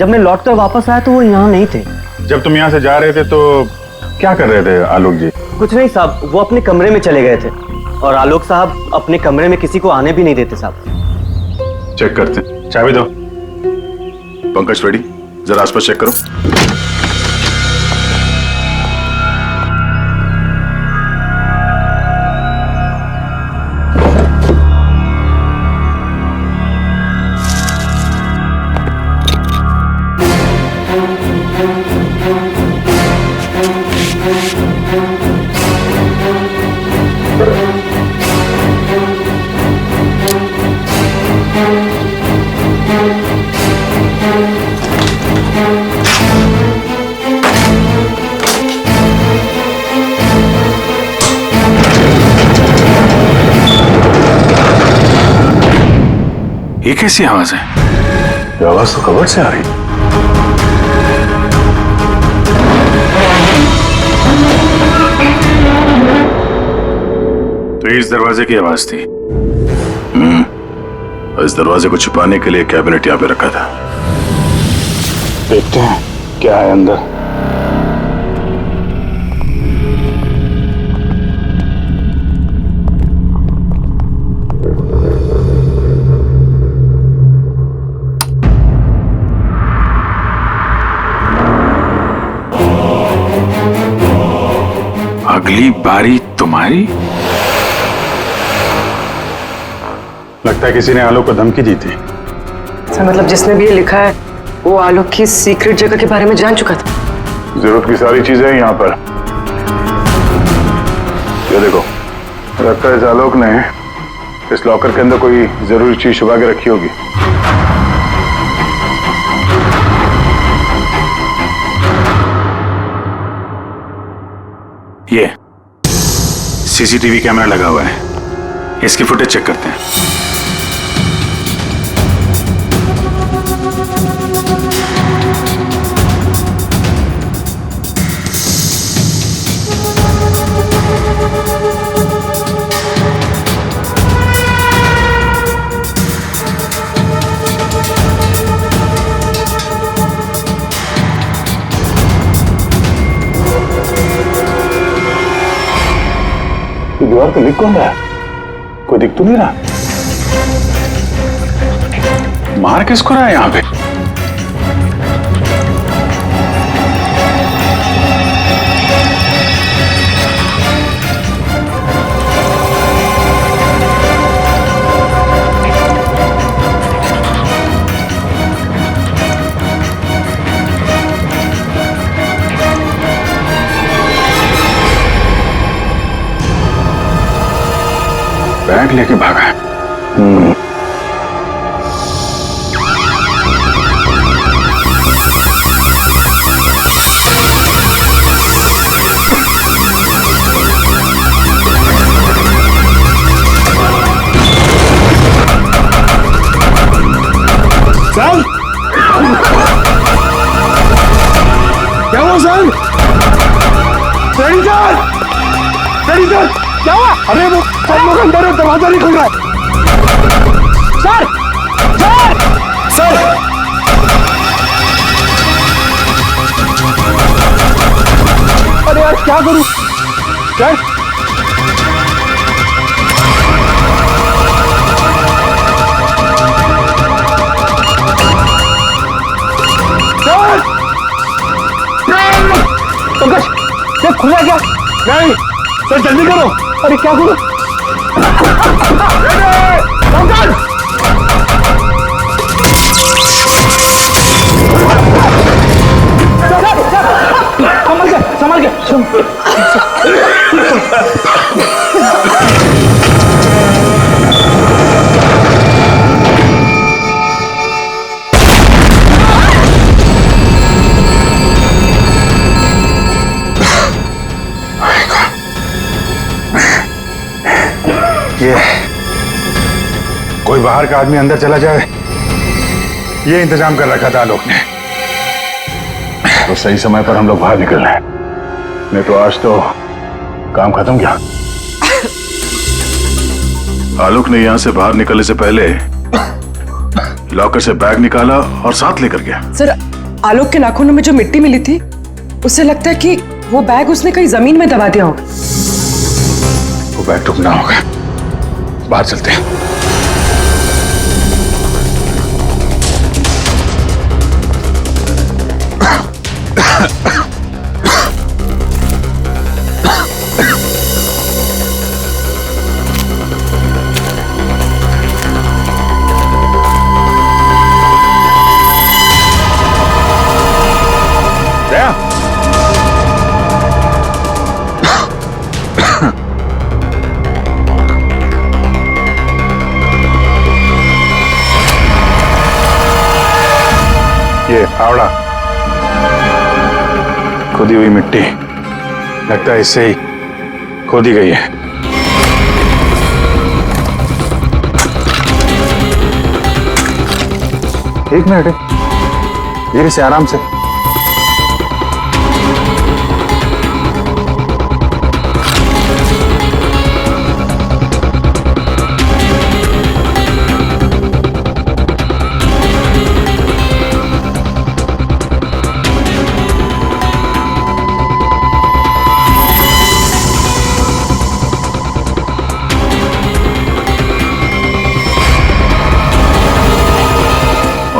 जब मैं लौट कर वापस आया तो वो यहाँ नहीं थे। जब तुम यहाँ से जा रहे थे तो क्या कर रहे थे आलोक जी? कुछ नहीं साहब, वो अपने कमरे में चले गए थे और आलोक साहब अपने कमरे में किसी को आने भी नहीं देते साहब। चेक करते हैं, चाबी दो। पंकज रेडी, जरा आसपास चेक करो। ये कैसी आवाज है? ये आवाज तो कबर्ड से आ रही। तो इस दरवाजे की आवाज थी। इस दरवाजे को छुपाने के लिए कैबिनेट यहाँ पे रखा था। देखते हैं क्या है अंदर। अगली बारी तुम्हारी। लगता है किसी ने आलोक को धमकी दी थी। अच्छा, मतलब जिसने भी ये लिखा है वो आलोक की सीक्रेट जगह के बारे में जान चुका था। जरूरत की सारी चीजें हैं यहाँ पर। ये देखो, लगता है इस आलोक ने इस लॉकर के अंदर कोई जरूरी चीज छुपा के रखी होगी। ये सीसीटीवी कैमरा लगा हुआ है, इसकी फुटेज चेक करते हैं। दीवार पे लिख कौन रहा है? कोई दिख तो नहीं रहा। मार किसको रहा है यहाँ पे? बैग लेके भागा है। सर, क्या हुआ सर? सर, क्या हुआ? अरे वो सब लोग अंदर है, दरवाजा नहीं खुल रहा है। सर, सर, सर, अरे यार क्या करूं? सर, पंकज, ये खुला क्या? नहीं सर, जल्दी करो। अरे क्या करो? पंकज! संभाल के। ये कोई बाहर का आदमी अंदर चला जाए, ये इंतजाम कर रखा था आलोक ने। तो सही समय पर हम लोग बाहर निकल रहे हैं, नहीं तो आज तो काम खत्म गया। आलोक ने यहां से बाहर निकलने से पहले लॉकर से बैग निकाला और साथ लेकर गया। सर, आलोक के नाखूनों में जो मिट्टी मिली थी उससे लगता है कि वो बैग उसने कहीं जमीन में दबा दिया होगा। वो बैग ढूंढना होगा। बाहर चलते हैं। ये फावड़ा, खुदी हुई मिट्टी, लगता है इससे ही खोदी गई है। एक मिनट, धीरे से, आराम से।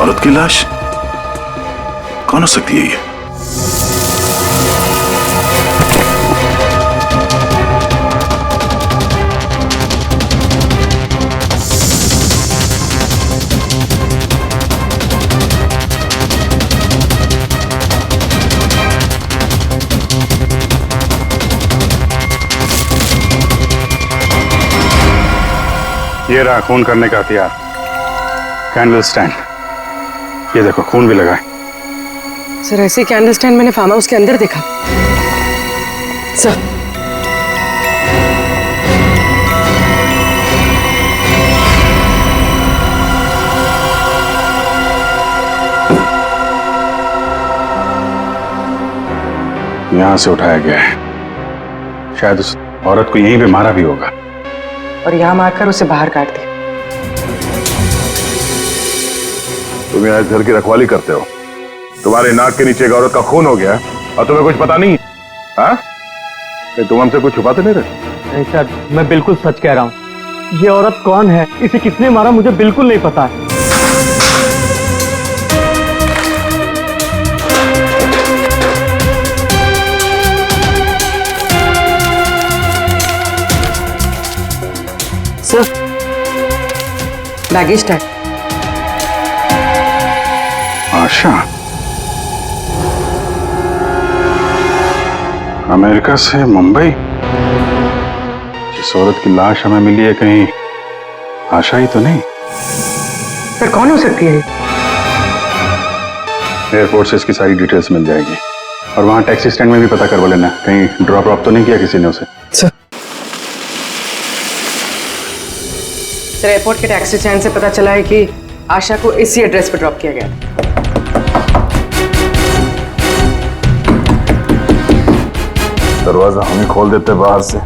औरत की लाश कौन हो सकती है ये? ये रहा खून करने का हथियार, कैंडल स्टैंड। ये देखो, खून भी लगा है। सर, ऐसे कैंडल स्टैंड मैंने फार्म हाउस के अंदर देखा। सर, यहां से उठाया गया है। शायद उस औरत को यहीं पे मारा भी होगा और यहाँ मारकर उसे बाहर काट दिया। तुम यहाँ इस घर की रखवाली करते हो, तुम्हारे नाक के नीचे एक औरत का खून हो गया और तुम्हें कुछ पता नहीं? हाँ, तुम हमसे कुछ छुपाते नहीं रहे? नहीं सर, मैं बिल्कुल सच कह रहा हूँ। ये औरत कौन है, इसे किसने मारा, मुझे बिल्कुल नहीं पता है। Sir, baggage tag. Asha, America से मुंबई। जिस औरत की लाश हमें मिली है, कहीं आशा ही तो नहीं? सर, कौन हो सकती है? एयरपोर्ट से इसकी सारी डिटेल्स मिल जाएगी और वहां टैक्सी स्टैंड में भी पता करवा लेना, कहीं ड्रॉप ड्रॉप तो नहीं किया किसी ने उसे। सर, एयरपोर्ट के टैक्सी स्टैंड से पता चला है कि आशा को इसी एड्रेस पर ड्रॉप किया गया। दरवाजा हम ही खोल देते बाहर से।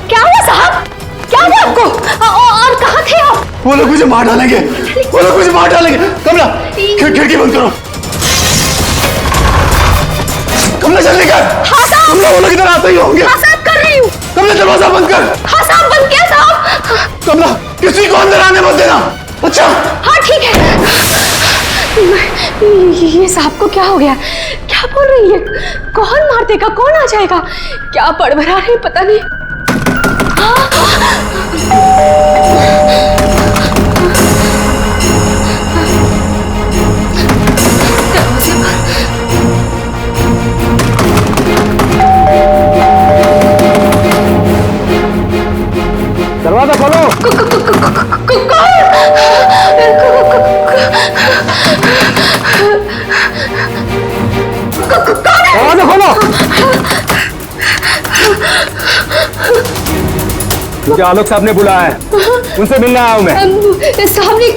क्या हुआ साहब? क्या हुआ आपको? और कहाँ थे आप? वो लोग मुझे मार डालेंगे, वो लोग मुझे मार डालेंगे। कमला, खिड़की बंद करो। कमला, जल्दी कर। हाँ साहब। कमला, वो लोग इधर आते ही होंगे। हाँ साहब, कर रही हूँ। कमला, दरवाजा बंद कर। हाँ साहब, बंद किया साहब। कमला, किसी को अंदर आने मत देना। अच्छा? हाँ ठीक है। ये साहब को क्या हो गया? क्या बोल रही है? कौन मार देगा, कौन आ जाएगा? क्या बड़बड़ा रही, पता नहीं। दरवाजा खोलो। मुझे आलोक साहब ने बुलाया है, उनसे मिलने आया हूँ मैं। साहब ने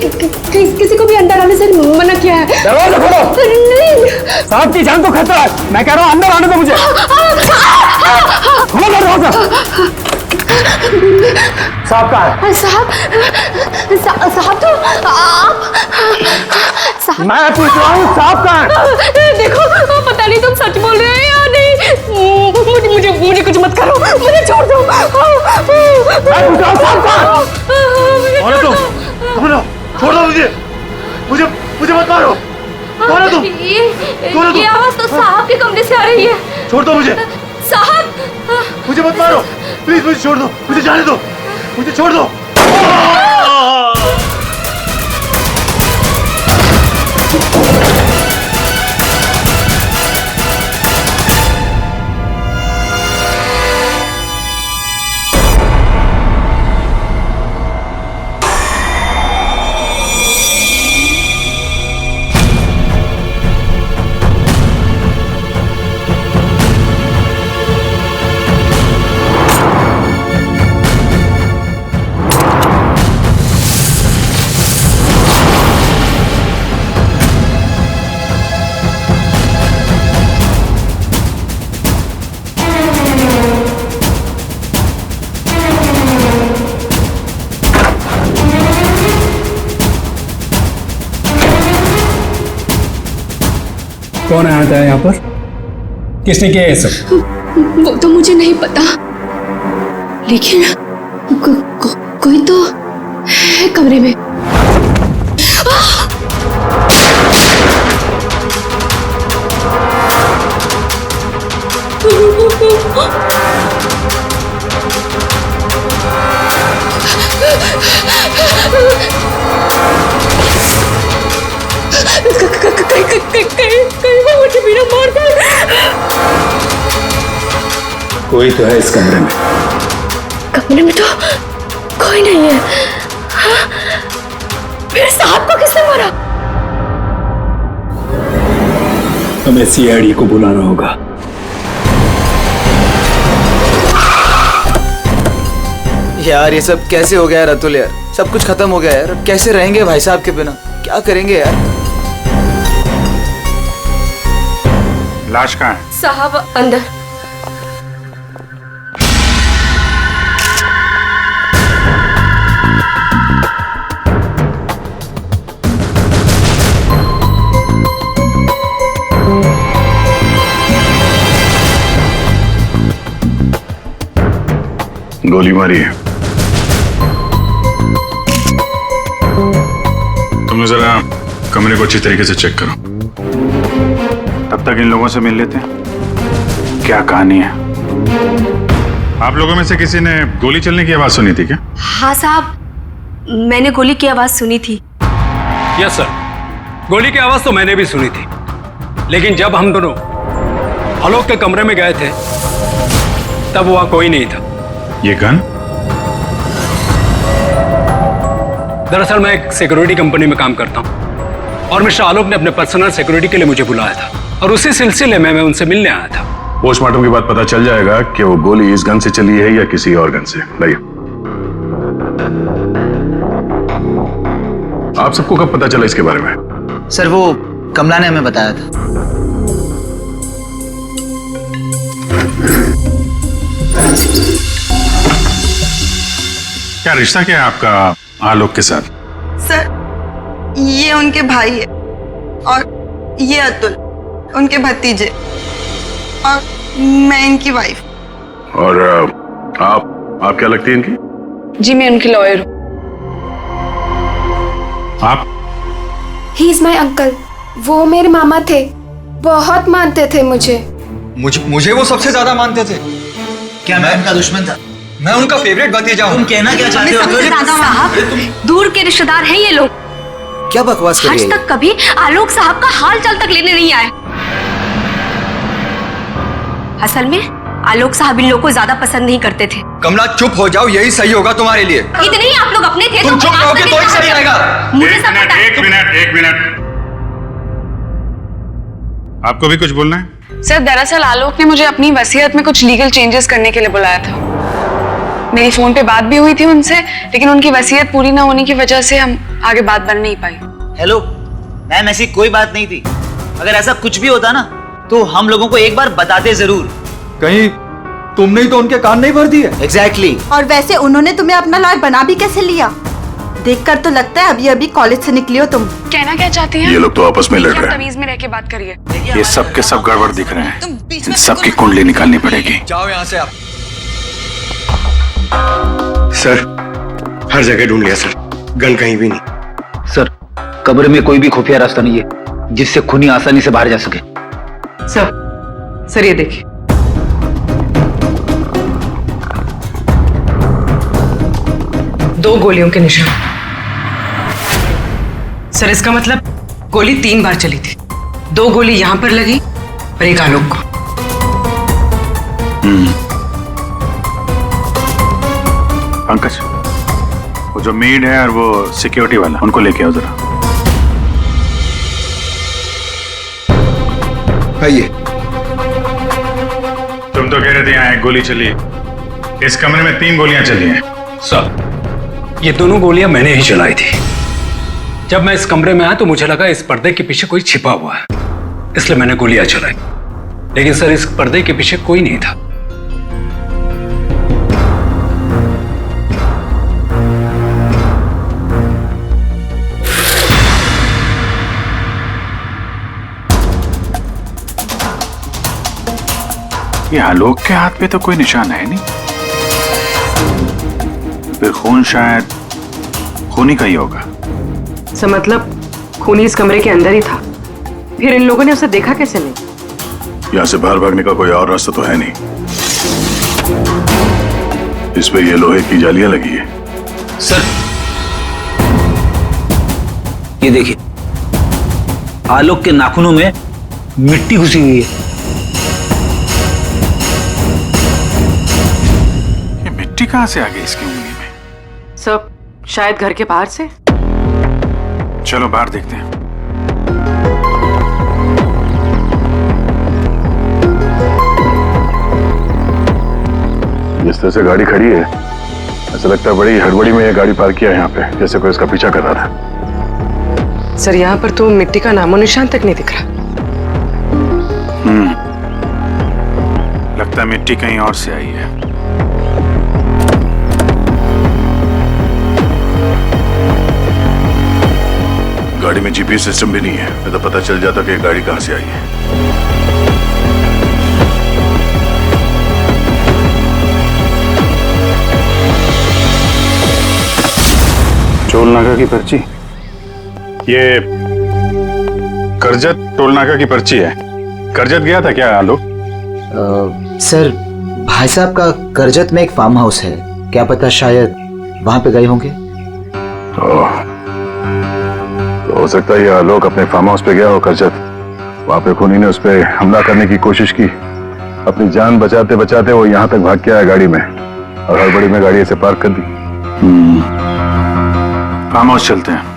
किसी को भी अंदर आने से मना किया है। दरवाजा खोलो। नहीं साहब की जान को खतरा है, मैं कह रहा हूँ अंदर आने दो मुझे। खोलो दरवाजा। साहब कहाँ है? साहब तो आप मैं पूछ रहा हूँ साहब कहाँ है? देखो, पता नहीं तुम सच बोल रहे हो या नहीं। मुझे कुछ मत करो, मुझे छोड़ दो। मैं पूछ रहा हूँ साहब कहाँ है? कौन है तुम? छोड़ दो मुझे मत मारो। कौन है तुम? ये आवाज तो साहब के कमरे से आ रही है। छोड़ दो मुझे मत मारो, प्लीज मुझे छोड़ दो, मुझे जाने दो, मुझे छोड़ दो। कौन आया था यहाँ पर? किसने किया ये सब? वो तो मुझे नहीं पता, लेकिन कोई तो है कमरे में। कहीं वो मुझे बिना मार दे। कोई तो है इस कमरे में। कमरे में तो कोई नहीं है। हाँ? फिर साहब को किसने मारा? हमें सीआईडी को बुलाना होगा। यार ये सब कैसे हो गया है रतुल यार? सब कुछ खत्म हो गया यार, अब कैसे रहेंगे भाई साहब के बिना? क्या करेंगे यार? लाश कहाँ है? साहब अंदर। गोली मारी है। तुम जरा कमरे को अच्छी तरीके से चेक करो, तब तक इन लोगों से मिल लेते हैं। क्या कहानी है? आप लोगों में से किसी ने गोली चलने की आवाज सुनी थी क्या? हाँ साहब, मैंने गोली की आवाज सुनी थी। यस सर, गोली की आवाज तो मैंने भी सुनी थी, लेकिन जब हम दोनों आलोक के कमरे में गए थे तब वहां कोई नहीं था। ये गन? दरअसल मैं एक सिक्योरिटी कंपनी में काम करता हूं और मिस्टर आलोक ने अपने पर्सनल सिक्योरिटी के लिए मुझे बुलाया था और उसी सिलसिले में मैं उनसे मिलने आया था। पोस्टमार्टम के बाद पता चल जाएगा कि वो गोली इस गन से चली है या किसी और गन से। लाइए। आप सबको कब पता चला इसके बारे में? सर वो कमला ने हमें बताया था। क्या रिश्ता क्या है आपका आलोक के साथ? सर ये उनके भाई है और ये अतुल उनके भतीजे और मैं इनकी वाइफ। और आप क्या लगती है इनकी? जी मैं उनकी लॉयर हूँ। आप? He is my uncle. वो मेरे मामा थे, बहुत मानते थे मुझे। मुझे वो सबसे ज्यादा मानते थे। क्या मैं उनका दुश्मन था? मैं उनका फेवरेट भतीजा हूँ। तुम कहना क्या चाहते हो? साहब दूर के रिश्तेदार हैं ये लोग। क्या बकवास कर रही आज है? तक कभी आलोक साहब का हाल चाल तक लेने नहीं आए। असल में आलोक साहब इन लोगों को ज्यादा पसंद नहीं करते थे। कमला चुप हो जाओ, यही सही होगा तुम्हारे लिए। इतने ही आप लोग अपने थे। तुम चुप रहोगे तो ही सही रहेगा। मुझे सब पता है। एक मिनट। आपको भी कुछ बोलना है? सर दरअसल आलोक ने मुझे अपनी वसीयत में कुछ लीगल चेंजेस करने के लिए बुलाया था। मेरी फोन पे बात भी हुई थी उनसे, लेकिन उनकी वसीयत पूरी ना होने की वजह से हम आगे बात बन नहीं पाई। हेलो मैम, ऐसी कोई बात नहीं थी। अगर ऐसा कुछ भी होता ना तो हम लोगों को एक बार बताते जरूर। कहीं तुमने ही तो उनके कान नहीं भर दिए? एग्जैक्टली। और वैसे उन्होंने तुम्हें अपना लॉयर बना भी कैसे लिया? देखकर तो लगता है अभी अभी कॉलेज से निकली हो तुम। कहना क्या चाहती हैं? ये लोग तो आपस में लड़ रहे हैं। तमीज में रह के बात करिए। ये सब के सब गड़बड़ दिख रहे हैं। इन सबकी कुंडली निकालनी पड़ेगी। जाओ यहाँ से आप। सर, हर जगह ढूंढ लिया सर, गन कहीं भी नहीं। सर, कब्र में कोई भी खुफिया रास्ता नहीं है जिससे खूनी आसानी से बाहर जा सके। सर ये देखिए, दो गोलियों के निशान। सर इसका मतलब गोली 3 बार चली थी। 2 गोली यहां पर लगी और एक आलोक को। पंकज, वो जो मेड है और वो सिक्योरिटी वाला, उनको लेके आओ जरा। आइए। तुम तो कह रहे थे यहाँ 1 गोली चली, इस कमरे में 3 गोलियां चली हैं। सर, ये दोनों गोलियां मैंने ही चलाई थी। जब मैं इस कमरे में आया तो मुझे लगा इस पर्दे के पीछे कोई छिपा हुआ है, इसलिए मैंने गोलियां चलाई। लेकिन सर, इस पर्दे के पीछे कोई नहीं था। ये आलोक के हाथ पे तो कोई निशान है नहीं, फिर खून शायद खूनी का ही होगा। सर मतलब खूनी इस कमरे के अंदर ही था, फिर इन लोगों ने उसे देखा कैसे नहीं? यहाँ से बाहर भागने का कोई और रास्ता तो है नहीं। इस पे ये लोहे की जालियां लगी है। सर ये देखिए, आलोक के नाखूनों में मिट्टी घुसी हुई है। ये मिट्टी कहां से आ गई इसकी उंगली में? सब शायद घर के बाहर से। चलो बाहर देखते हैं। जिस तरह से गाड़ी खड़ी है, ऐसा लगता है बड़ी हड़बड़ी में ये गाड़ी पार्क किया है यहाँ पे, जैसे कोई इसका पीछा कर रहा था। सर यहाँ पर तो मिट्टी का नामो निशान तक नहीं दिख रहा। लगता है मिट्टी कहीं और से आई है। गाड़ी में जीपीएस सिस्टम भी नहीं है, नहीं तो पता चल जाता कि गाड़ी कहां से आई है। टोल नाका की पर्ची, ये करजत टोल नाका की पर्ची है। करजत गया था क्या आलोक? सर, भाई साहब का करजत में एक फार्म हाउस है, क्या पता शायद वहां पे गए होंगे। तो हो सकता है ये आलोक अपने फार्म हाउस पे गया हो करजत। वहां पे खूनी ने उस पर हमला करने की कोशिश की, अपनी जान बचाते बचाते वो यहाँ तक भाग के आया गाड़ी में, और हड़बड़ी में गाड़ी ऐसे पार्क कर दी। फार्म हाउस चलते हैं।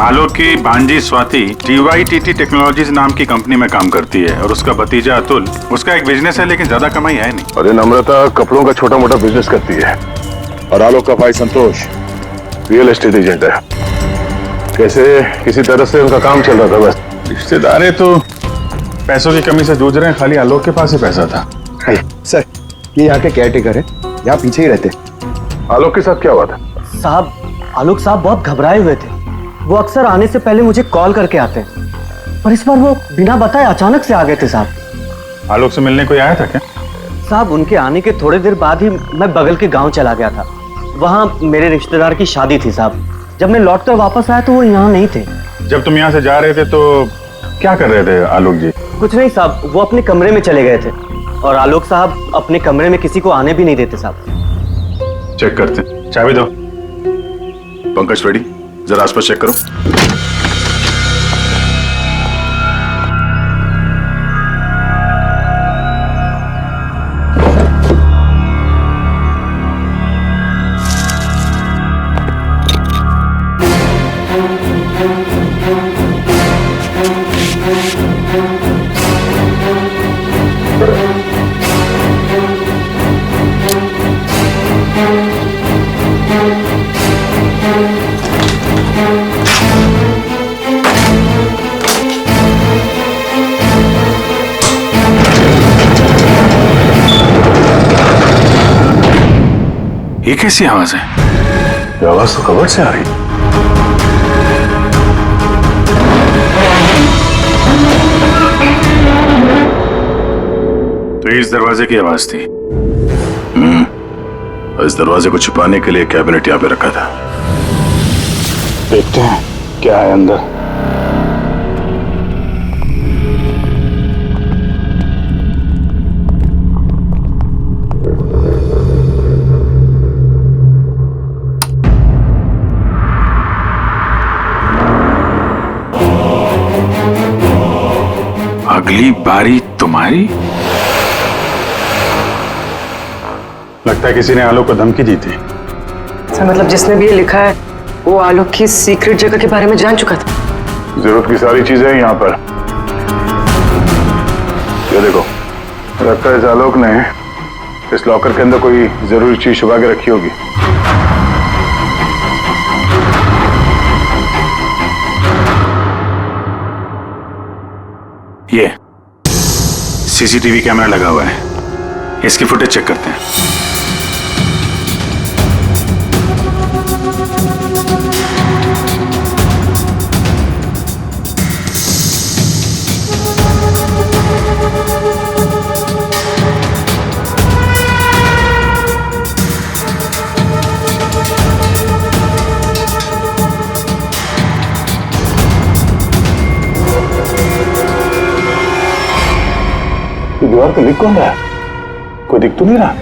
आलोक की भांजी स्वाति TYTT टेक्नोलॉजीज नाम की कंपनी में काम करती है, और उसका भतीजा अतुल, उसका एक बिजनेस है लेकिन ज्यादा कमाई है नहीं। और ये नम्रता कपड़ों का छोटा मोटा बिजनेस करती है, और आलोक का भाई संतोष रियल एस्टेट एजेंट है। कैसे किसी तरह से उनका काम चल रहा था बस। रिश्तेदार तो पैसों की कमी से जूझ रहे हैं, खाली आलोक के पास ही पैसा था। सर, ये यहाँ के केयरटेकर है, यहाँ पीछे ही रहते। आलोक के साथ क्या हुआ था? साहब, आलोक साहब बहुत घबराए हुए थे। वो अक्सर आने से पहले मुझे कॉल करके आते हैं, पर इस बार वो बिना बताए अचानक से आ गए थे साहब। आलोक से मिलने कोई आया था क्या? साहब, उनके आने के थोड़ी देर बाद ही मैं बगल के गांव चला गया था। वहाँ मेरे रिश्तेदार की शादी थी साहब। जब मैं लौटकर वापस आया तो वो यहाँ नहीं थे। जब तुम यहाँ से जा रहे थे तो क्या कर रहे थे आलोक जी? कुछ नहीं साहब, वो अपने कमरे में चले गए थे, और आलोक साहब अपने कमरे में किसी को आने भी नहीं देते साहब। चेक करते, चाबी दो। पंकज रेडी? जरा आसपास चेक करो। ये कैसी आवाज है? ये आवाज तो कबर्ड से आ रही। तो इस दरवाजे की आवाज थी। इस दरवाजे को छुपाने के लिए कैबिनेट यहाँ पे रखा था। देखते हैं क्या है अंदर। अगली बारी तुम्हारी। लगता है किसी ने आलोक को धमकी दी थी। सर मतलब जिसने भी ये लिखा है वो आलोक की सीक्रेट जगह के बारे में जान चुका था। जरूरत की सारी चीजें हैं यहाँ पर। ये देखो, लगता है इस आलोक ने इस लॉकर के अंदर कोई जरूरी चीज छुपा के रखी होगी। ये सीसीटीवी कैमरा लगा हुआ है, इसकी फुटेज चेक करते हैं। दीवार पे लिख कौन रहा है? कोई दिख तो नहीं रहा।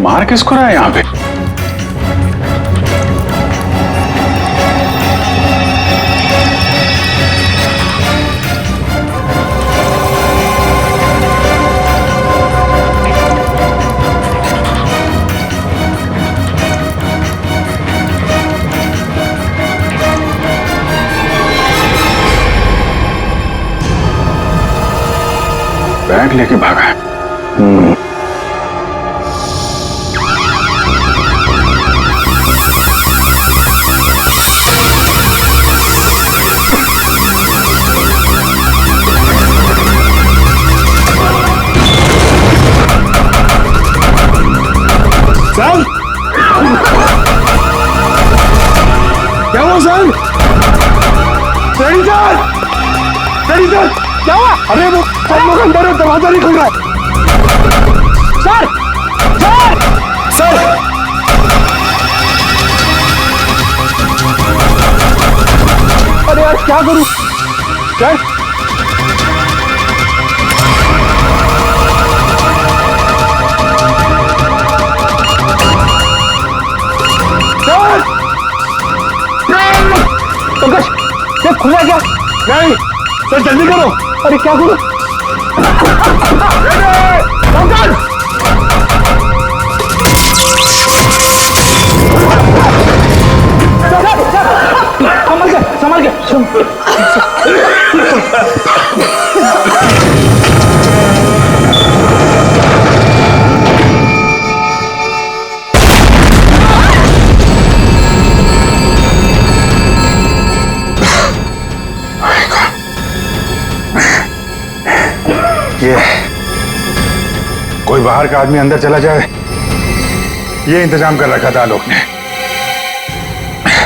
मार किसको रहा है यहाँ पे? बैग लेके भागा है। सर क्या हुआ सर? सर क्या हुआ? अरे वो सब लोग अंदर है, दरवाजा नहीं खुल रहा है। सर सर सर अरे यार क्या करूं सर? पंकज ये खुला क्या? नहीं सर जल्दी करो। अरे क्या करूं? पंकज संभल के ये कोई बाहर का आदमी अंदर चला जाए, ये इंतजाम कर रखा था आलोक ने।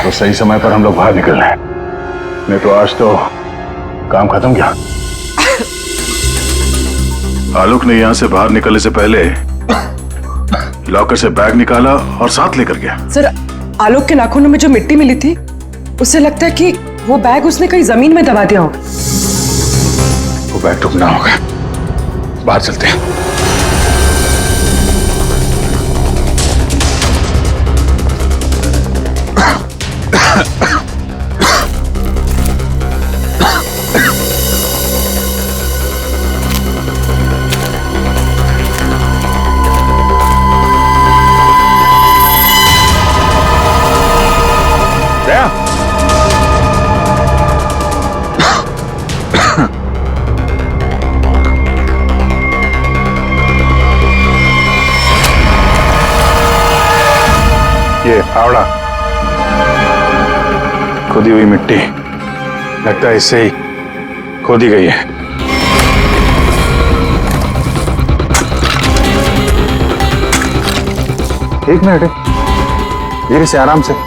तो सही समय पर हम लोग बाहर निकल रहे हैं, नहीं तो आज तो काम खत्म गया। आलोक ने यहां से बाहर निकलने से पहले लॉकर से बैग निकाला और साथ लेकर गया। सर आलोक के नाखूनों में जो मिट्टी मिली थी उससे लगता है कि वो बैग उसने कहीं जमीन में दबा दिया होगा। वो बैग टूटना होगा, बाहर चलते हैं। ये फावड़ा, खोदी हुई मिट्टी, लगता है इससे ही खोदी गई है। एक मिनट, धीरे से, आराम से।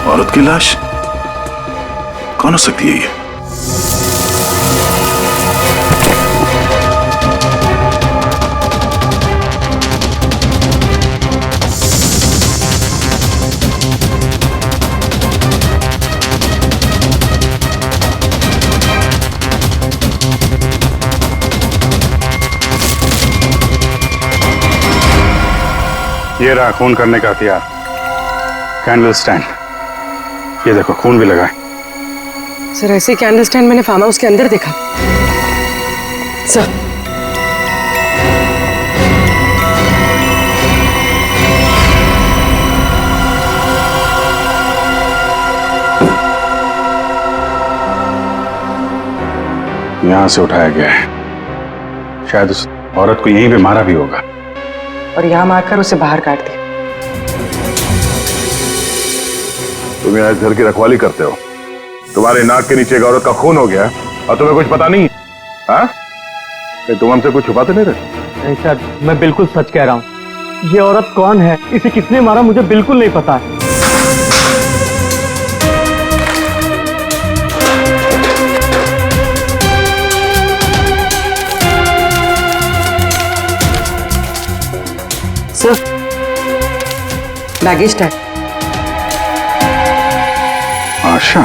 औरत की लाश कौन हो सकती है ये? ये रहा खून करने का हथियार, कैंडल स्टैंड। ये देखो, खून भी लगा है। सर, ऐसे कैंडल स्टैंड मैंने फार्म हाउस के अंदर देखा सर। यहां से उठाया गया है, शायद उस औरत को यहीं पे मारा भी होगा और यहां मारकर उसे बाहर काट दिया। तुम यहाँ इस घर की रखवाली करते हो, तुम्हारे नाक के नीचे एक औरत का खून हो गया और तुम्हें कुछ पता नहीं? हाँ? तुम हमसे कुछ छुपाते नहीं रहे? नहीं सर, मैं बिल्कुल सच कह रहा हूँ। ये औरत कौन है, इसे किसने मारा, मुझे बिल्कुल नहीं पता है। Sir, baggage tag. Asha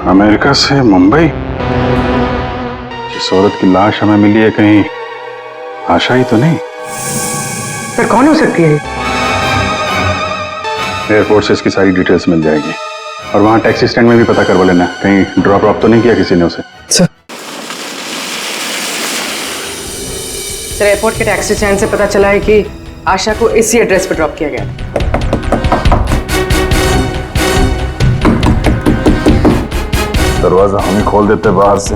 America से मुंबई। जिस औरत की लाश हमें मिली है, कहीं आशा ही तो नहीं? सर, कौन हो सकती है? एयरपोर्ट से इसकी सारी डिटेल्स मिल जाएगी और वहां टैक्सी स्टैंड में भी पता करवा लेना, कहीं ड्रॉप ऑफ तो नहीं किया किसी ने उसे। सर, एयरपोर्ट के टैक्सी स्टैंड से पता चला है कि आशा को इसी एड्रेस पर ड्रॉप किया गया। दरवाजा हम ही खोल देते बाहर से।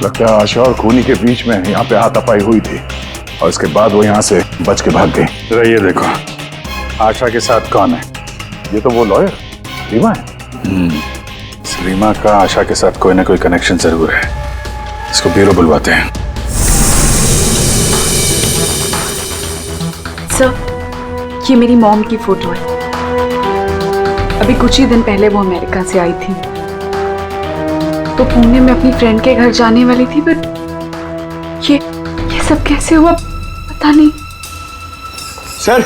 लगता है आशा और खूनी के बीच में यहाँ पे हाथापाई हुई थी और इसके बाद वो यहाँ से बच के भाग गई। जरा ये देखो, आशा के साथ कौन है? ये तो वो लॉयर रीमा है। रीमा का आशा के साथ कोई ना कोई कनेक्शन जरूर है। इसको ब्यूरो बुलवाते हैं। सर, ये मेरी मॉम की फोटो है। अभी कुछ ही दिन पहले वो अमेरिका से आई थी, तो पुणे में अपनी फ्रेंड के घर जाने वाली थी, बट ये सब कैसे हुआ पता नहीं। सर,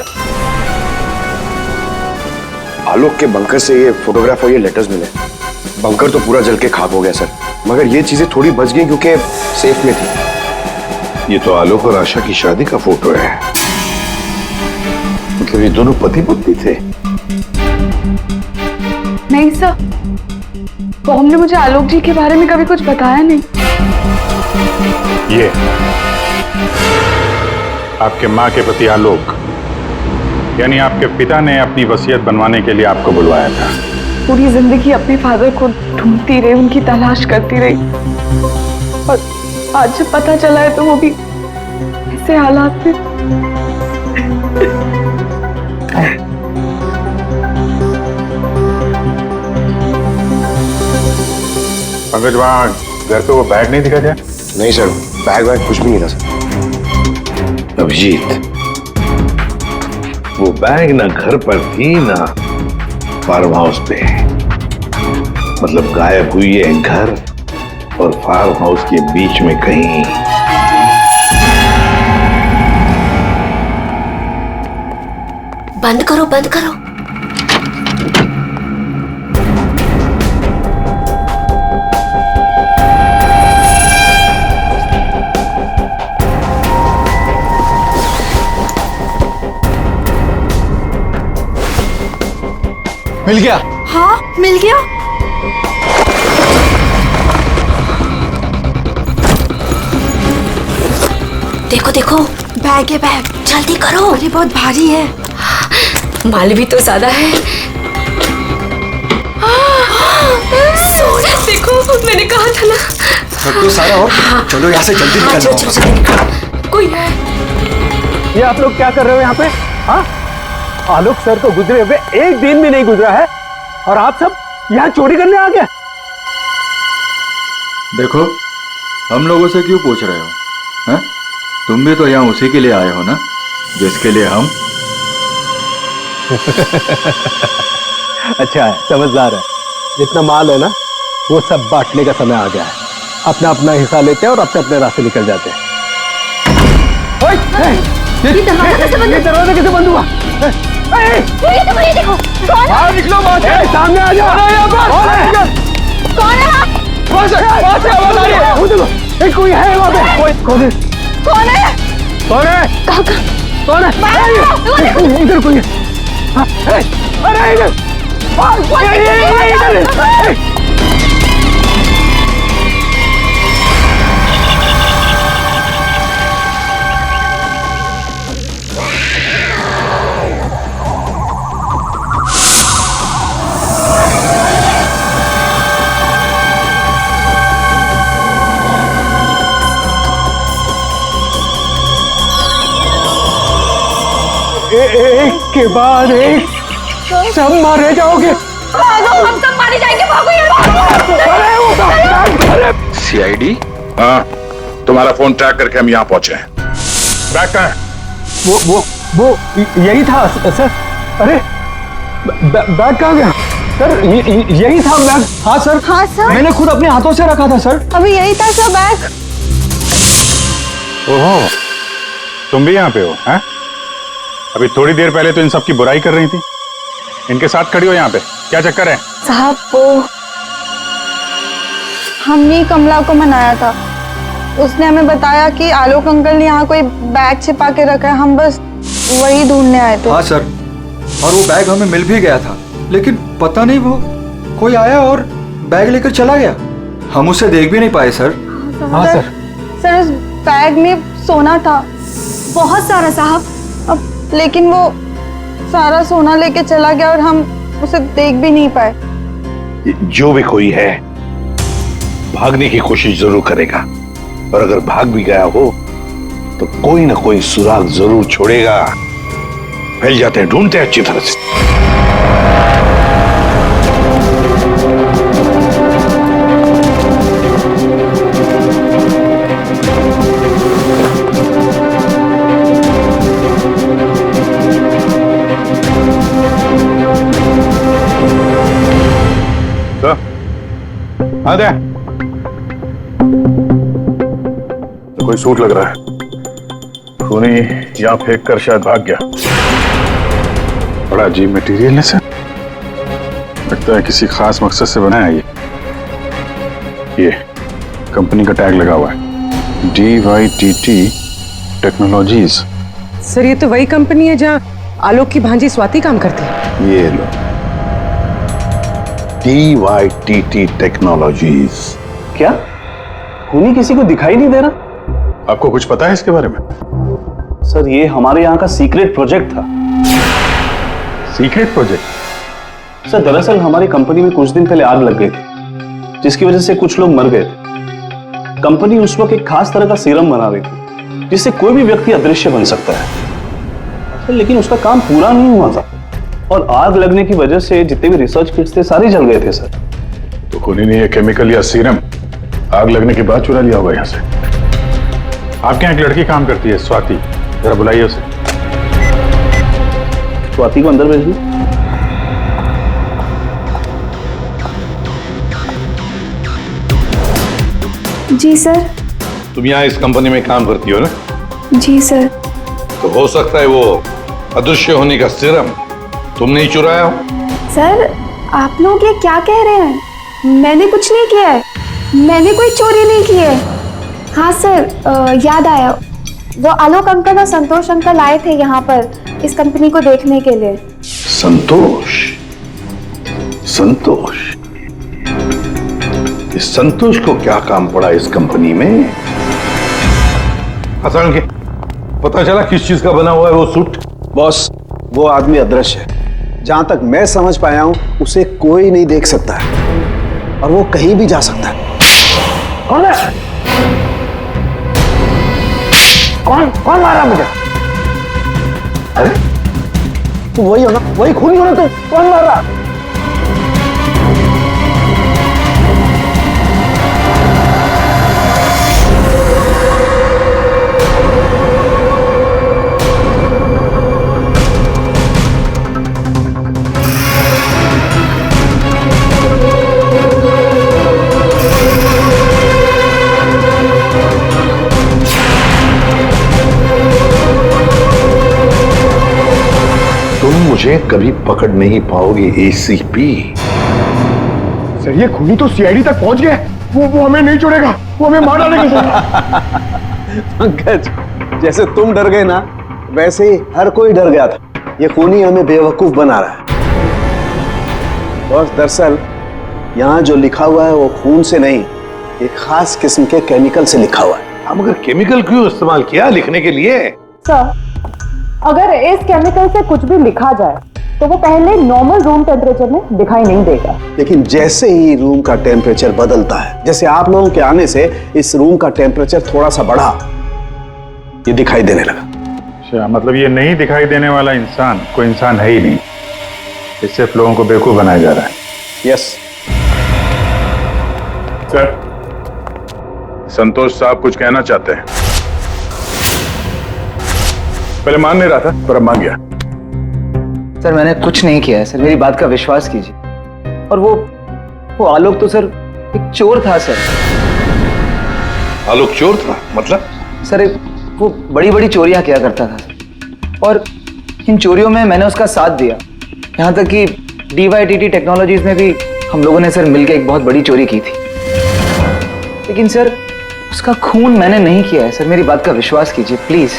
आलोक के बंकर से ये फोटोग्राफ और ये लेटर्स मिले। बंकर तो पूरा जल के खाक हो गया सर, मगर ये चीजें थोड़ी बच गई क्योंकि सेफ में थी। ये तो आलोक और आशा की शादी का फोटो है। मतलब ये दोनों पति पत्नी थे? नहीं सर, मॉम ने मुझे आलोक जी के बारे में कभी कुछ बताया नहीं। ये आपके माँ के पति आलोक, यानी आपके पिता ने अपनी वसीयत बनवाने के लिए आपको बुलवाया था। पूरी जिंदगी अपने फादर को ढूंढती रही, उनकी तलाश करती रही, और आज जब पता चला है तो वो भी ऐसे हालात में। पंकज, वहाँ घर पे वो बैग नहीं दिखा क्या? नहीं सर, बैग वैग कुछ भी नहीं था सर। अभिजीत, वो बैग ना घर पर थी ना फार्म हाउस पे। मतलब गायब हुई है घर और फार्म हाउस के बीच में कहीं। बंद करो, बंद करो। मिल गया? हाँ, मिल गया। देखो देखो, बैग है, बैग। जल्दी करो। अरे बहुत भारी है। माल भी तो ज्यादा है। सोना, देखो मैंने कहा था ना। तो सारा हो। चलो यहाँ से जल्दी निकलो। चलो जल्दी निकलो। कोई है। ये आप लोग क्या कर रहे हो यहाँ पे? हाँ, आलोक सर तो गुजरे हुए एक दिन भी नहीं गुजरा है और आप सब यहाँ चोरी करने आ गए। देखो, हम लोगों से क्यों पूछ रहे हो? हैं? तुम भी तो यहाँ उसी के लिए आए हो ना, जिसके लिए हम। अच्छा है, समझदार है। जितना माल है ना, वो सब बांटने का समय आ गया है। अपना अपना हिस्सा लेते हैं और अपने अपने रास्ते निकल जाते हैं। ये दरवाजा कैसे बंद हुआ? ये देखो, बाहर निकलो, सामने आ जाओ। कौन है? कोई है वहाँ पे? कौन है? कौन है? कौन है? कौन है? इधर कोई है। अरे इधर! एक के बाद एक सब मारे जाओगे। भागो, हम सब मारे जाएंगे। भागो यार। सीआईडी? हाँ, तुम्हारा फोन ट्रैक करके हम यहाँ पहुंचे हैं। बैग कहाँ है? वो यही था सर। अरे बैग कहाँ गया सर? यही था बैग। हाँ सर। हाँ सर, मैंने खुद अपने हाथों से रखा था सर। अभी यही था सर बैग। ओहो, तुम भी यहाँ पे हो? हैं? अभी थोड़ी देर पहले तो इन सब की बुराई कर रही थी, इनके साथ खड़ी हो यहाँ पे, क्या चक्कर है? साहब, वो हमने कमला को मनाया था। उसने हमें बताया कि आलोक अंकल ने यहाँ कोई बैग छिपा के रखा है। हम बस वही ढूंढने आए थे। हाँ सर, और वो बैग हमें मिल भी गया था, लेकिन पता नहीं वो कोई आया और बैग लेकर चला गया। हम उसे देख भी नहीं पाए सर। हाँ सर। सर, उस बैग में सोना था, बहुत सारा साहब। अब लेकिन वो सारा सोना लेके चला गया और हम उसे देख भी नहीं पाए। जो भी कोई है भागने की कोशिश जरूर करेगा, और अगर भाग भी गया हो तो कोई ना कोई सुराग जरूर छोड़ेगा। फैल जाते हैं, ढूंढते हैं अच्छी तरह से। आ दे। तो कोई सूट लग रहा है। खूनी यहाँ फेंक कर शायद भाग गया। बड़ा अजीब मटेरियल है सर, लगता है किसी खास मकसद से बनाया है ये कंपनी का टैग लगा हुआ है, DYTT टेक्नोलॉजीज। सर, ये तो वही कंपनी है जहाँ आलोक की भांजी स्वाति काम करती है। ये लो, DYTT टेक्नोलॉजीज। क्या खूनी किसी को दिखाई नहीं दे रहा? आपको कुछ पता है इसके बारे में? सर, ये हमारे यहाँ का सीक्रेट प्रोजेक्ट था। Secret project? सर, दरअसल हमारी कंपनी में कुछ दिन पहले आग लग गई थी, जिसकी वजह से कुछ लोग मर गए थे। कंपनी उस वक्त एक खास तरह का सीरम बना रही थी, जिससे कोई भी व्यक्ति अदृश्य बन सकता है। लेकिन उसका काम पूरा नहीं हुआ था और आग लगने की वजह से जितने भी रिसर्च किट्स थे सारे जल गए थे सर। तो खूनी ने ये केमिकल या सीरम आग लगने के बाद चुरा लिया होगा यहाँ से। आपके यहाँ एक लड़की काम करती है, स्वाति, जरा बुलाइए उसे। स्वाति को अंदर भेजिए। जी सर। तुम यहाँ इस कंपनी में काम करती हो ना? जी सर। तो हो सकता है वो अदृश्य होने का सीरम तुमने ही चुराया हो। सर आप लोग ये क्या कह रहे हैं? मैंने कुछ नहीं किया है, मैंने कोई चोरी नहीं की है। हाँ सर, याद आया, वो आलोक अंकल और संतोष अंकल आए थे यहाँ पर इस कंपनी को देखने के लिए। संतोष? संतोष? इस संतोष को क्या काम पड़ा इस कंपनी में? असल के पता चला किस चीज का बना हुआ है वो सूट? बॉस, वो आदमी अदृश्य है। जहां तक मैं समझ पाया हूं, उसे कोई नहीं देख सकता है और वो कहीं भी जा सकता है। कौन है? कौन मारा मुझे? अरे तू वही हो ना, वही खूनी हो ना तू? कौन मार रहा? मुझे कभी पकड़ नहीं पाओगे एसीपी। सर ये खूनी तो सीआईडी तक पहुंच गया। वो हमें नहीं छोड़ेगा, वो हमें मार डालेगा। पंकज, जैसे तुम डर गए ना, वैसे ही हर कोई डर गया था। ये खूनी हमें बेवकूफ बना रहा है। और दरअसल यहाँ जो लिखा हुआ है वो खून से नहीं, एक खास किस्म के केमिकल से लिखा हुआ है। हम अगर केमिकल क्यों इस्तेमाल किया लिखने के लिए? सर, अगर इस केमिकल से कुछ भी लिखा जाए तो वो पहले नॉर्मल रूम टेम्परेचर में दिखाई नहीं देगा। लेकिन जैसे ही रूम का टेम्परेचर बदलता है, जैसे आप लोगों के आने से इस रूम का टेम्परेचर थोड़ा सा बढ़ा, ये दिखाई देने लगा। अच्छा, मतलब ये नहीं दिखाई देने वाला इंसान कोई इंसान है ही नहीं, इस सिर्फ लोगों को बेवकूफ बनाया जा रहा है। यस सर, संतोष साहब कुछ कहना चाहते हैं। पहले मान नहीं रहा था पर अब मान गया। सर मैंने कुछ नहीं किया है सर, मेरी बात का विश्वास कीजिए। और वो आलोक तो सर एक चोर था सर। आलोक चोर था? मतलब? सर वो बड़ी बड़ी चोरियां किया करता था और इन चोरियों में मैंने उसका साथ दिया। यहाँ तक कि DYTT टेक्नोलॉजीज में भी हम लोगों ने सर मिलकर एक बहुत बड़ी चोरी की थी। लेकिन सर उसका खून मैंने नहीं किया है सर, मेरी बात का विश्वास कीजिए प्लीज।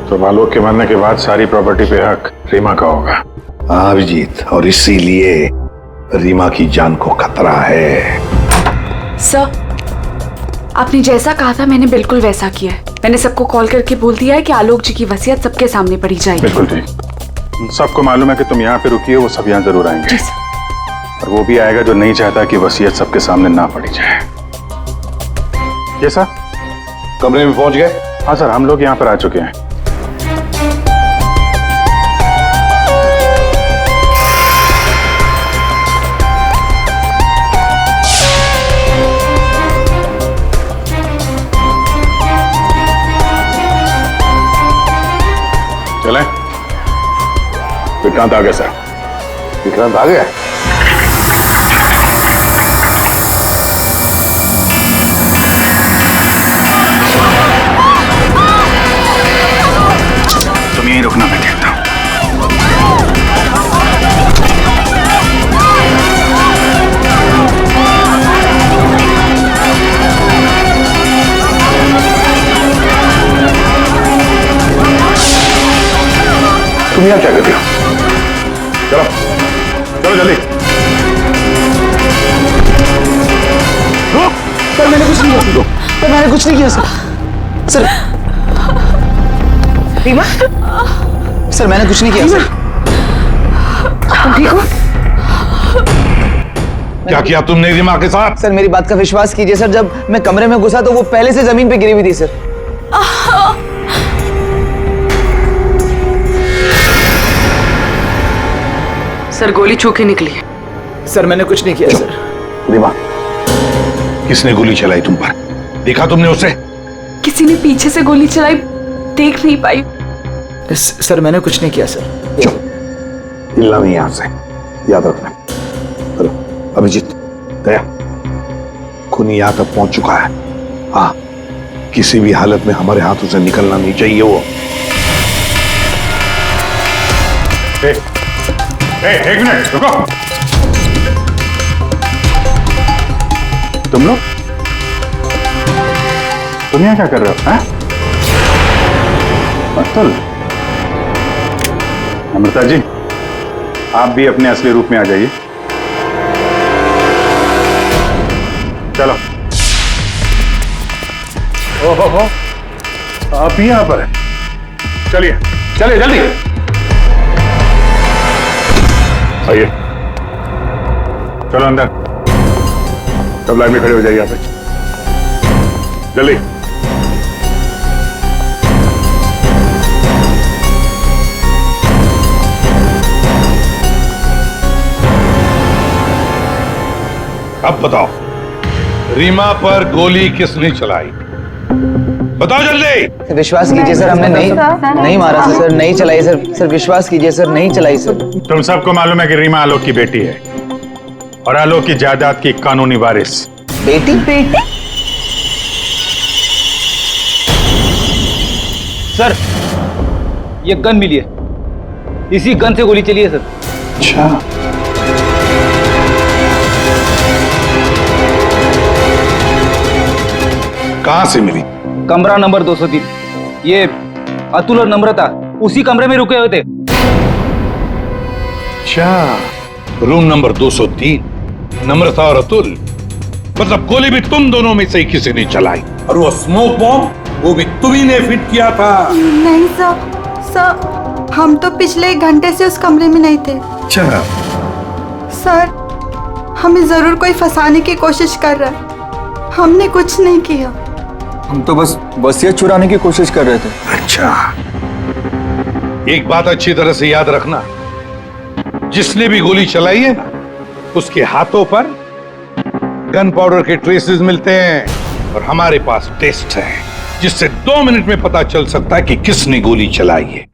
तो आलोक के मरने के बाद सारी प्रॉपर्टी पे हक रीमा का होगा। हाँ अभिजीत, और इसीलिए रीमा की जान को खतरा है। सर, आपने जैसा कहा था मैंने बिल्कुल वैसा किया है। मैंने सबको कॉल करके बोल दिया है कि आलोक जी की वसीयत सबके सामने पड़ी जाएगी। बिल्कुल ठीक। सबको मालूम है कि तुम यहाँ पे रुकी हो, वो सब यहाँ जरूर आएंगे। जी सर। और वो भी आएगा जो नहीं चाहता कि वसीयत सबके सामने ना पड़ी जाए। ये सर, कमरे में पहुंच गए? हाँ सर, हम लोग यहाँ पर आ चुके हैं। चलें? विक्रांत आ गया सर। विक्रांत आ गया? तुम यहीं रुकना, मैं देखता हूं। तुम यहाँ क्या कर रहे हो? चलो चलो जल्दी। सर मैंने कुछ नहीं किया। सर मैंने कुछ नहीं किया सर। सर रीमा, सर मैंने कुछ नहीं किया सर। तुम ठीक हो? क्या किया तुमने रीमा के साथ? सर मेरी बात का विश्वास कीजिए सर, जब मैं कमरे में घुसा तो वो पहले से जमीन पे गिरी हुई थी सर। सर गोली छू के निकली है। सर मैंने कुछ नहीं किया सर। रीमा, किसने गोली चलाई तुम पर? देखा तुमने उसे? किसी ने पीछे से गोली चलाई, देख नहीं पाई। सर मैंने कुछ नहीं किया सर। हिलना नहीं यहां से, याद रखना। चलो अभिजीत, दया खूनी यहाँ तक पहुंच चुका है। हाँ, किसी भी हालत में हमारे हाथों से निकलना नहीं चाहिए वो। एक मिनट रुको। तुम लोग तुम यहाँ क्या कर रहे हो? अतुल, अमृता जी, आप भी अपने असली रूप में आ जाइए। चलो। ओहो, आप भी यहाँ पर हैं। चलिए चलिए जल्दी आइए। चलो अंदर। सब लाइन में खड़े हो जाइए यहाँ पे, जल्दी। अब बताओ, रीमा पर गोली किसने चलाई? बताओ जल्दी। विश्वास कीजिए सर, हमने नहीं मारा सर, नहीं चलाई सर, विश्वास कीजिए सर, नहीं चलाई सर। तुम सबको मालूम है कि रीमा आलोक की बेटी है और आलोक की जायदाद की कानूनी वारिस। बेटी? सर, ये गन मिली है, इसी गन से गोली चली है सर। अच्छा, कहां से मिली? कमरा नंबर 203। ये अतुल और नम्रता उसी कमरे में रुके हुए थे। अच्छा, रूम नंबर 203, नम्रता और अतुल। मतलब गोली भी तुम दोनों में से ही किसी ने चलाई, और वो स्मोक बॉम्ब वो भी तुम्ही ने फिट किया था। नहीं सर, हम तो पिछले 1 घंटे से उस कमरे में नहीं थे। अच्छा सर, हमें जरूर कोई फंसाने की कोशिश कर रहा है, हमने कुछ नहीं किया। हम तो बस वसीयत चुराने की कोशिश कर रहे थे। अच्छा, एक बात अच्छी तरह से याद रखना, जिसने भी गोली चलाई है ना, उसके हाथों पर गन पाउडर के ट्रेसेस मिलते हैं, और हमारे पास टेस्ट है जिससे 2 मिनट में पता चल सकता है कि किसने गोली चलाई है।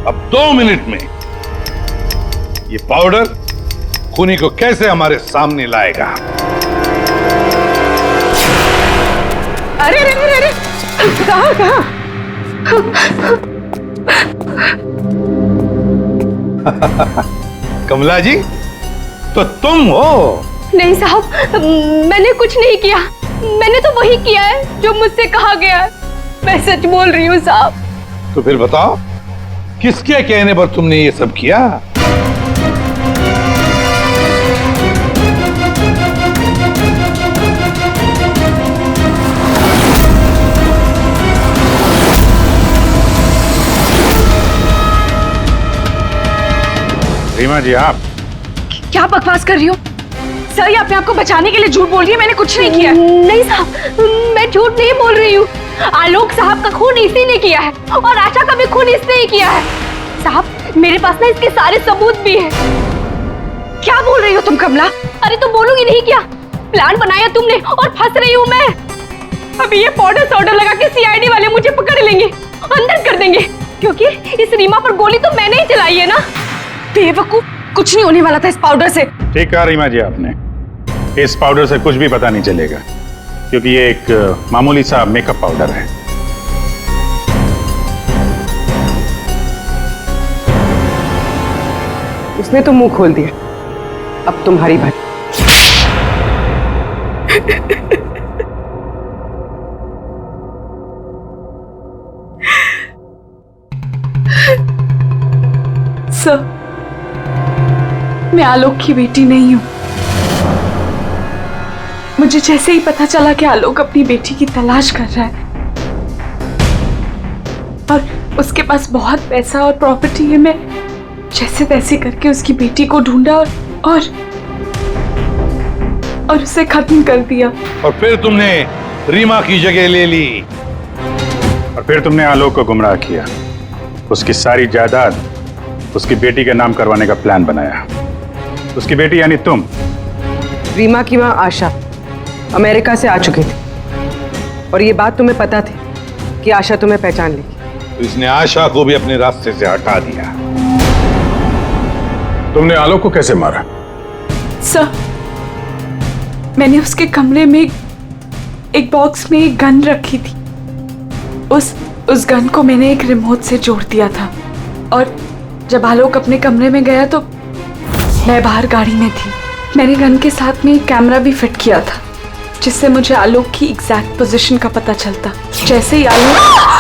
अब 2 मिनट में ये पाउडर खूनी को कैसे हमारे सामने लाएगा? अरे अरे अरे अरे, कहाँ? कमला जी, तो तुम हो? नहीं साहब, मैंने कुछ नहीं किया। मैंने तो वही किया है जो मुझसे कहा गया है। मैं सच बोल रही हूँ साहब। तो फिर बताओ, किसके कहने पर तुमने ये सब किया? रीमा जी, आप क्या बकवास कर रही हो? सर, ये अपने आप को बचाने के लिए झूठ बोल रही है। मैंने कुछ नहीं किया। नहीं साहब, मैं झूठ नहीं बोल रही हूँ। आलोक साहब का खून इसी ने किया है, और आशा का भी खून इसने ही किया है। साहब, मेरे पास ना इसके सारे सबूत भी हैं। क्या बोल रही हो तुम कमला? अरे तो बोलूंगी नहीं क्या? प्लान बनाया तुमने और फंस रही हूँ मैं। अभी ये पाउडर सोडर लगा के सीआईडी वाले मुझे पकड़ लेंगे, अंदर कर देंगे, क्योंकि इस रीमा पर गोली तो मैंने ही चलाई है ना। बेवकूफ, कुछ नहीं होने वाला था इस पाउडर से। ठीक कहा रीमा जी आपने, इस पाउडर से कुछ भी पता नहीं चलेगा, क्योंकि ये एक मामूली सा मेकअप पाउडर है। उसने तो मुंह खोल दिया, अब तुम्हारी बात। सर, मैं आलोक की बेटी नहीं हूं। मुझे जैसे ही पता चला कि आलोक अपनी बेटी की तलाश कर रहा है और उसके पास बहुत पैसा और प्रॉपर्टी है, मैं जैसे तैसे करके उसकी बेटी को ढूंढा और उसे खत्म कर दिया। और फिर तुमने रीमा की जगह ले ली। और फिर तुमने आलोक को गुमराह किया, उसकी सारी जायदाद उसकी बेटी के नाम करवाने का प्लान बनाया। उसकी बेटी यानी तुम। रीमा की मां आशा अमेरिका से आ चुकी थी और ये बात तुम्हें पता थी कि आशा तुम्हें पहचान लेगी। तो इसने आशा को भी अपने रास्ते से हटा दिया। तुमने आलोक को कैसे मारा? सर, मैंने उसके कमरे में एक बॉक्स में एक गन रखी थी। उस गन को मैंने एक रिमोट से जोड़ दिया था और जब आलोक अपने कमरे में गया तो मैं बाहर गाड़ी में थी। मैंने गन के साथ में एक कैमरा भी फिट किया था जिससे मुझे आलोक की एग्जैक्ट पोजीशन का पता चलता। जैसे ही आलोक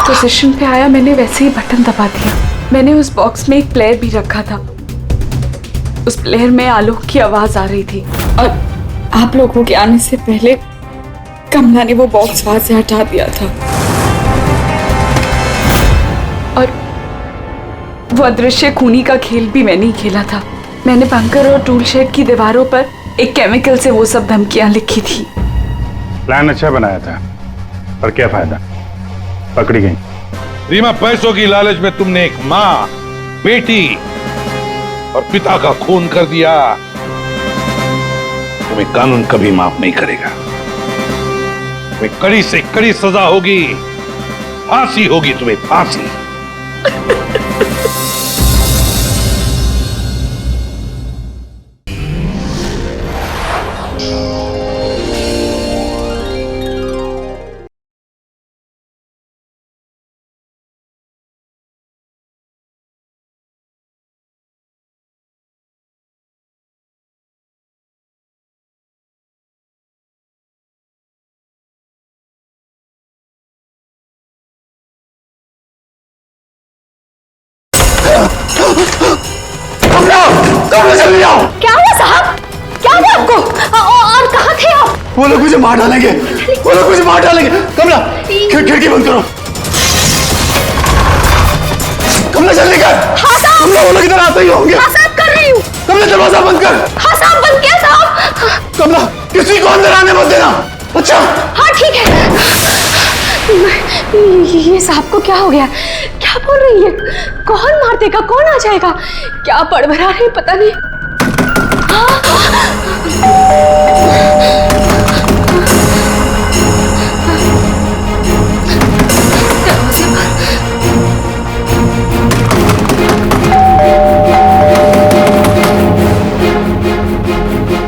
पोजीशन पे आया मैंने वैसे ही बटन दबा दिया। मैंने उस बॉक्स में एक प्लेयर भी रखा था। उस प्लेयर में आलोक की आवाज आ रही थी और आप लोगों के आने से पहले कमला ने वो बॉक्स वहां से हटा दिया था और वो अदृश्य खूनी का खेल भी मैंने ही खेला था। मैंने बंकर और टूल शेड की दीवारों पर एक केमिकल से वो सब धमकियां लिखी थी। प्लान अच्छा बनाया था, पर क्या फायदा, पकड़ी गई। रीमा, पैसों की लालच में तुमने एक माँ, बेटी और पिता का खून कर दिया। तुम्हें कानून कभी माफ नहीं करेगा। तुम्हें कड़ी से कड़ी सजा होगी, फांसी होगी तुम्हें, फांसी। क्या हुआ साहब? क्या हुआ आपको? और कहाँ थे आप? वो लोग मुझे मार डालेंगे, वो लोग मुझे मार डालेंगे। कमला, खिड़की बंद करो। कमला जल्दी कर। हाँ साहब। कमला, वो लोग इधर आते ही होंगे। हाँ साहब, कर रही हूँ। कमला, दरवाजा बंद कर। हाँ साहब, बंद किया साहब। कमला, किसी को अंदर आने मत देना। अच्छा? हाँ ठीक है। ये साहब को क्या हो गया? क्या बोल रही है? कौन मार देगा, कौन आ जाएगा? क्या बड़बड़ा रही, पता नहीं।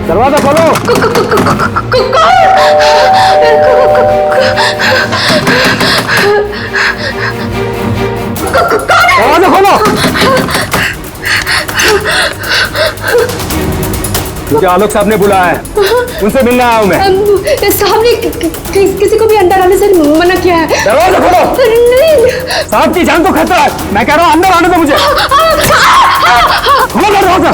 दरवाजा खोलो। दरवाजा खोलो। मुझे आलोक साहब ने बुलाया है, उनसे मिलने आया हूँ मैं। साहब ने किसी को भी अंदर आने से मना किया है। दरवाजा खोलो। नहीं साहब की जान को खतरा है, मैं कह रहा हूँ अंदर आने दो मुझे। खोलो दरवाजा।